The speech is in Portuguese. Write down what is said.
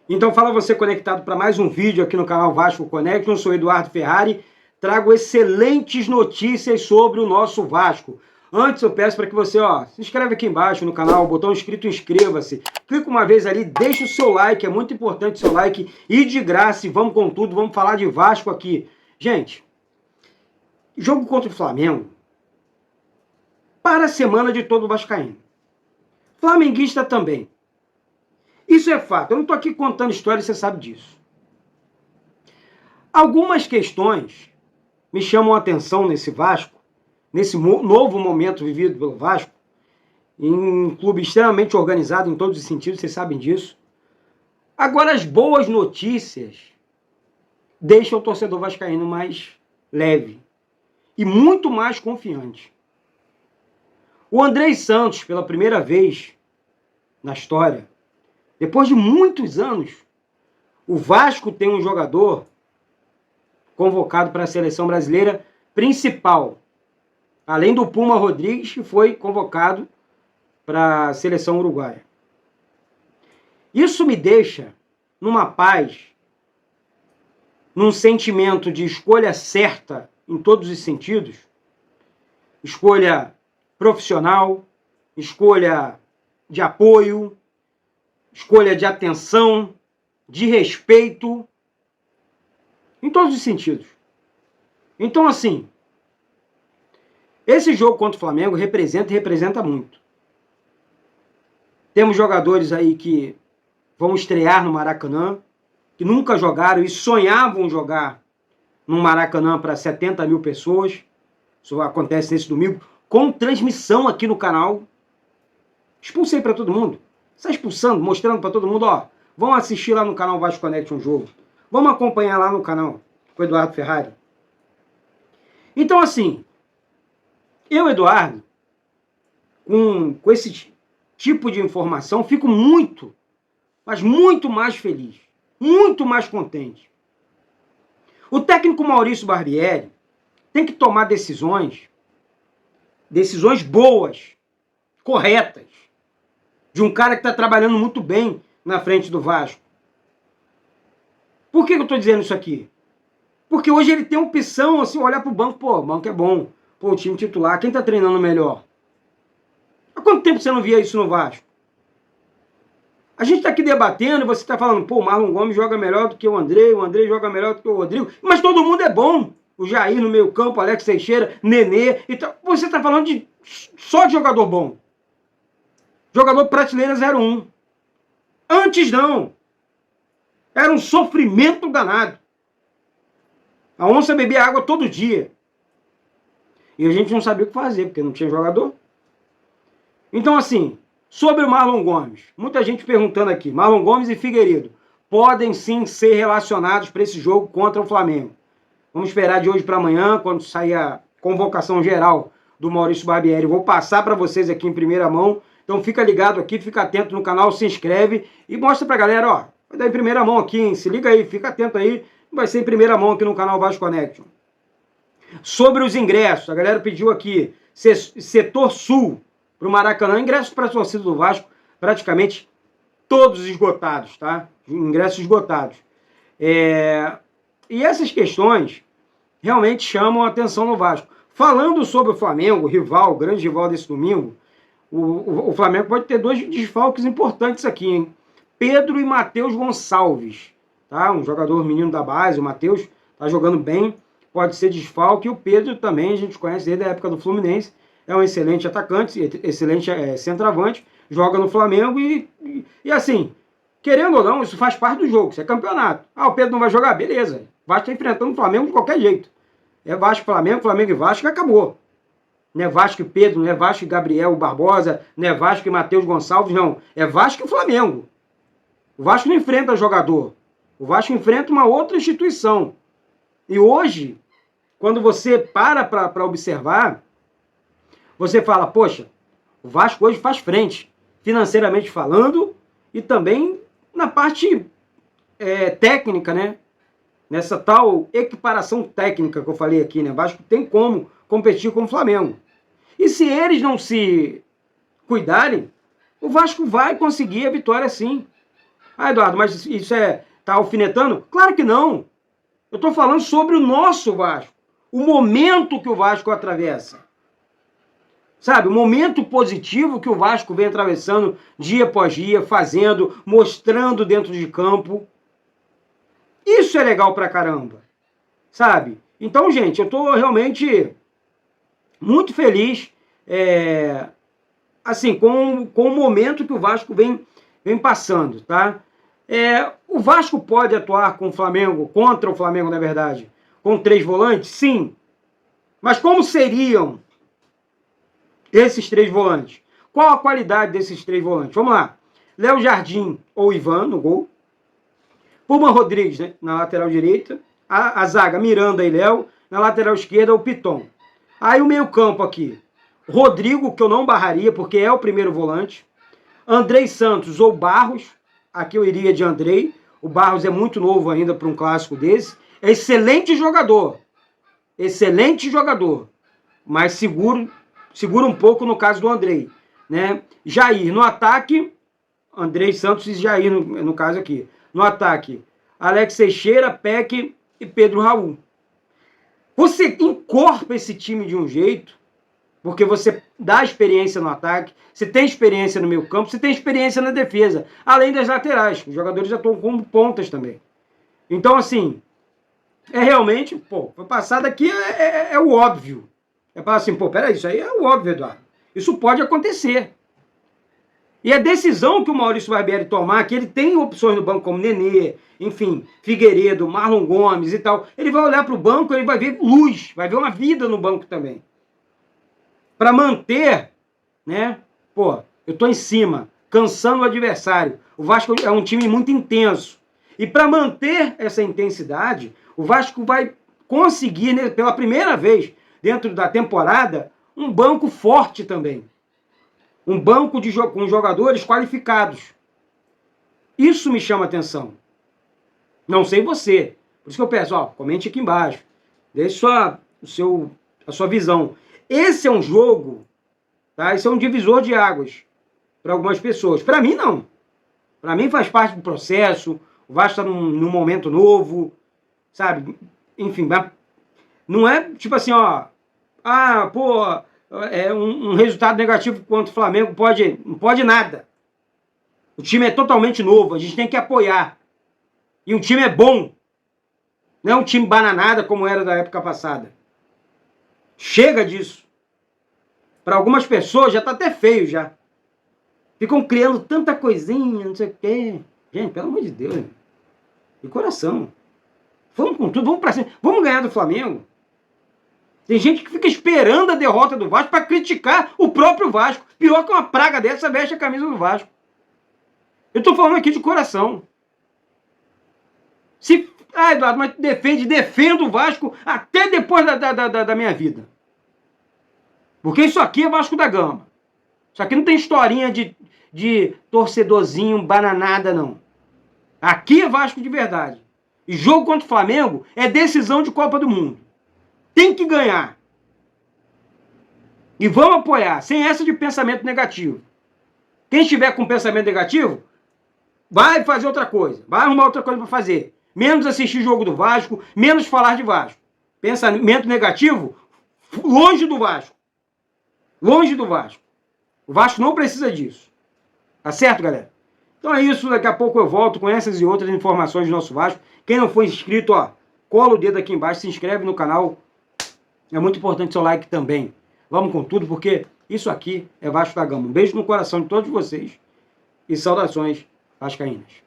Então fala você conectado para mais um vídeo aqui no canal Vasco Connection. Eu sou Eduardo Ferrari, trago excelentes notícias sobre o nosso Vasco. Antes eu peço para que você se inscreve aqui embaixo no canal, botão escrito inscreva-se. Clica uma vez ali, deixa o seu like, é muito importante o seu like. E de graça, e vamos com tudo, vamos falar de Vasco aqui. Gente, jogo contra o Flamengo para a semana de todo vascaíno. Flamenguista também. Isso é fato, eu não estou aqui contando história, você sabe disso. Algumas questões me chamam a atenção nesse Vasco, nesse novo momento vivido pelo Vasco, em um clube extremamente organizado em todos os sentidos, vocês sabem disso. Agora, as boas notícias deixam o torcedor vascaíno mais leve e muito mais confiante. O Andrei Santos, pela primeira vez na história, depois de muitos anos, o Vasco tem um jogador convocado para a seleção brasileira principal, além do Puma Rodrigues, que foi convocado para a seleção uruguaia. Isso me deixa numa paz, num sentimento de escolha certa em todos os sentidos, escolha profissional, escolha de apoio, escolha de atenção, de respeito, em todos os sentidos. Então, assim, esse jogo contra o Flamengo representa muito. Temos jogadores aí que vão estrear no Maracanã, que nunca jogaram e sonhavam jogar no Maracanã para 70 mil pessoas. Isso acontece nesse domingo, com transmissão aqui no canal. Expulsei para todo mundo. Está expulsando, mostrando para todo mundo, vão assistir lá no canal Vasco Connection um jogo. Vamos acompanhar lá no canal, com o Eduardo Ferrari. Então, assim, eu, Eduardo, com esse tipo de informação, fico muito, mas muito mais feliz, muito mais contente. O técnico Maurício Barbieri tem que tomar decisões boas, corretas, de um cara que está trabalhando muito bem na frente do Vasco. Por que eu estou dizendo isso aqui? Porque hoje ele tem opção, assim, olhar para o banco, o banco é bom, o time titular, quem está treinando melhor? Há quanto tempo você não via isso no Vasco? A gente está aqui debatendo e você está falando, o Marlon Gomes joga melhor do que o Andrei joga melhor do que o Rodrigo, mas todo mundo é bom. O Jair no meio campo, Alex Teixeira, Nenê, então você está falando só de jogador bom. Jogador prateleira 01. Antes não. Era um sofrimento danado. A onça bebia água todo dia. E a gente não sabia o que fazer, porque não tinha jogador. Então, assim, sobre o Marlon Gomes. Muita gente perguntando aqui. Marlon Gomes e Figueiredo podem sim ser relacionados para esse jogo contra o Flamengo. Vamos esperar de hoje para amanhã, quando sair a convocação geral do Maurício Barbieri. Vou passar para vocês aqui em primeira mão. Então fica ligado aqui, fica atento no canal, se inscreve e mostra pra galera, vai dar em primeira mão aqui, hein? Se liga aí, fica atento aí, vai ser em primeira mão aqui no canal Vasco Connection. Sobre os ingressos, a galera pediu aqui, setor sul pro Maracanã, ingressos para a torcida do Vasco, praticamente todos esgotados, tá? Ingressos esgotados. E essas questões realmente chamam a atenção no Vasco. Falando sobre o Flamengo, rival, grande rival desse domingo, o Flamengo pode ter dois desfalques importantes aqui, hein? Pedro e Matheus Gonçalves, tá? Um jogador menino da base, o Matheus tá jogando bem, pode ser desfalque. E o Pedro também, a gente conhece desde a época do Fluminense, é um excelente atacante, excelente centroavante, joga no Flamengo e assim, querendo ou não, isso faz parte do jogo, isso é campeonato. O Pedro não vai jogar? Beleza, Vasco tá enfrentando o Flamengo de qualquer jeito. É Vasco, Flamengo e Vasco, acabou. Não é Vasco e Pedro, não é Vasco e Gabriel Barbosa, não é Vasco e Matheus Gonçalves, não. É Vasco e Flamengo. O Vasco não enfrenta jogador. O Vasco enfrenta uma outra instituição. E hoje, quando você para observar, você fala, poxa, o Vasco hoje faz frente, financeiramente falando, e também na parte técnica, né? Nessa tal equiparação técnica que eu falei aqui, né? O Vasco tem como competir com o Flamengo. E se eles não se cuidarem, o Vasco vai conseguir a vitória sim. Ah, Eduardo, mas isso tá alfinetando? Claro que não. Eu estou falando sobre o nosso Vasco. O momento que o Vasco atravessa. Sabe, o momento positivo que o Vasco vem atravessando dia após dia, fazendo, mostrando dentro de campo. Isso é legal pra caramba. Sabe? Então, gente, eu estou realmente muito feliz assim, com o momento que o Vasco vem passando, tá? O Vasco pode atuar com o Flamengo, contra o Flamengo, na verdade, com 3 volantes? Sim. Mas como seriam esses 3 volantes? Qual a qualidade desses 3 volantes? Vamos lá. Léo Jardim ou Ivan no gol. Puma Rodrigues, né, na lateral direita. A zaga Miranda e Léo. Na lateral esquerda o Piton. Aí o meio campo aqui. Rodrigo, que eu não barraria, porque é o primeiro volante. Andrei Santos ou Barros. Aqui eu iria de Andrei. O Barros é muito novo ainda para um clássico desse. É excelente jogador. Excelente jogador. Mas segura um pouco no caso do Andrei. Né? Jair no ataque. Andrei Santos e Jair no caso aqui. No ataque, Alex Teixeira, Peck e Pedro Raul. Você encorpa esse time de um jeito, porque você dá experiência no ataque, você tem experiência no meio campo, você tem experiência na defesa, além das laterais. Os jogadores já estão como pontas também. Então, assim, realmente, foi passado aqui é o óbvio. É falar assim, peraí, isso aí é o óbvio, Eduardo. Isso pode acontecer. E a decisão que o Maurício Barbieri tomar, que ele tem opções no banco como Nenê, enfim, Figueiredo, Marlon Gomes e tal, ele vai olhar para o banco, ele vai ver luz, vai ver uma vida no banco também. Para manter, né? Eu tô em cima, cansando o adversário. O Vasco é um time muito intenso. E para manter essa intensidade, o Vasco vai conseguir, né, pela primeira vez dentro da temporada, um banco forte também. Um banco com jogadores qualificados. Isso me chama atenção. Não sei você. Por isso que eu peço, comente aqui embaixo. Deixe a sua visão. Esse é um jogo, tá? Esse é um divisor de águas para algumas pessoas. Para mim, não. Para mim faz parte do processo. O Vasco está num momento novo, sabe? Enfim, não é tipo assim, um resultado negativo contra o Flamengo não pode nada. O time é totalmente novo, a gente tem que apoiar. E o time é bom. Não é um time bananada como era da época passada. Chega disso. Para algumas pessoas já tá até feio já. Ficam criando tanta coisinha, não sei o quê. Gente, pelo amor de Deus. De coração. Vamos com tudo, vamos pra cima. Vamos ganhar do Flamengo. Tem gente que fica esperando a derrota do Vasco para criticar o próprio Vasco. Pior que uma praga dessa veste a camisa do Vasco. Eu tô falando aqui de coração. Eduardo, mas defendo o Vasco até depois da minha vida. Porque isso aqui é Vasco da Gama. Isso aqui não tem historinha de torcedorzinho, bananada, não. Aqui é Vasco de verdade. E jogo contra o Flamengo é decisão de Copa do Mundo. Tem que ganhar. E vamos apoiar, sem essa de pensamento negativo. Quem estiver com pensamento negativo, vai fazer outra coisa. Vai arrumar outra coisa para fazer. Menos assistir jogo do Vasco, menos falar de Vasco. Pensamento negativo, longe do Vasco. Longe do Vasco. O Vasco não precisa disso. Tá certo, galera? Então é isso, daqui a pouco eu volto com essas e outras informações do nosso Vasco. Quem não for inscrito, cola o dedo aqui embaixo, se inscreve no canal. É muito importante o seu like também. Vamos com tudo, porque isso aqui é Vasco da Gama. Um beijo no coração de todos vocês e saudações vascaínas.